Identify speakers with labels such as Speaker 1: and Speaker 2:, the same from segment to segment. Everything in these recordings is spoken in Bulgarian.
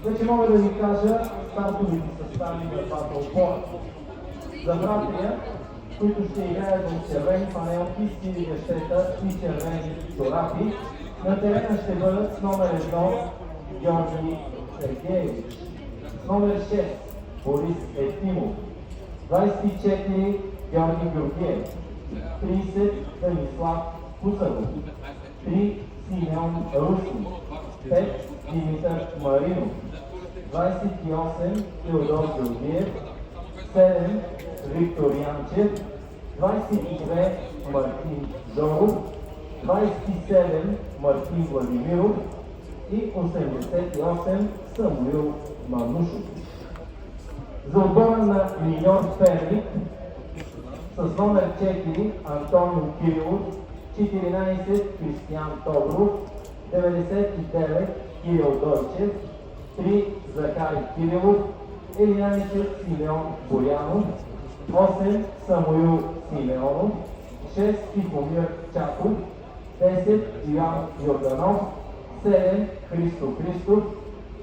Speaker 1: Вече мога да ви кажа стартовите състави на двата отбора. За Братрия, които ще играят в червени панелки, сини гащета и червени чорапи, на терена ще бъдат с номер 1 Георги Сергеевич, с номер 6 Борис Ефимов, 24 Георги Георгиев, 30 Станислав Кусаров, 3 Симеон Русин, 5 Димитър Маринов, 28 Теодор Георгиев, 7 Виктор Янчев, 22 Мартин Жоров, 27 Мартин Владимиров и 88 Самуил Манушов. За отбора на миньор Перник с номер 4 Антонио Кирилов, 14 Кристиян Тодоров, 99 Кирил Дойчев, 3 Захари Кирилов, 11 Симеон Боянов, 8 Самуил Симеонов, 6 Тихомир Чаков, 10 Йоан Йорданов, 7 Христо Христов,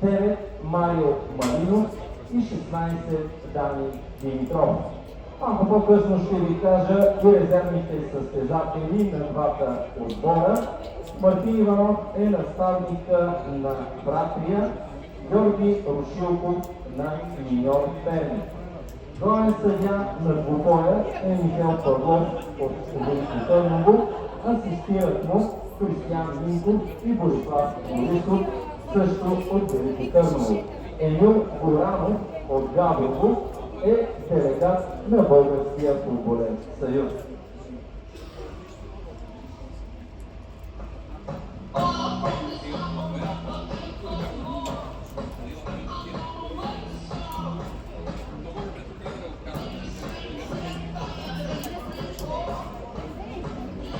Speaker 1: 9 Марио Малинов и 16 Дани Димитров. Малко по-късно ще ви кажа и резервните състезатели на двата отбора. Мартин Иванов е наставника на Братрия, Георги Рушилков на миньор Перник. Главен съдия на двубоя е Михаил Павлов от Велико Търново, асистират му Християн Минков и Борислав Борисов, също от Велико Търново. Емил Горанов от Габрово е делегат на Българския футболен съюз.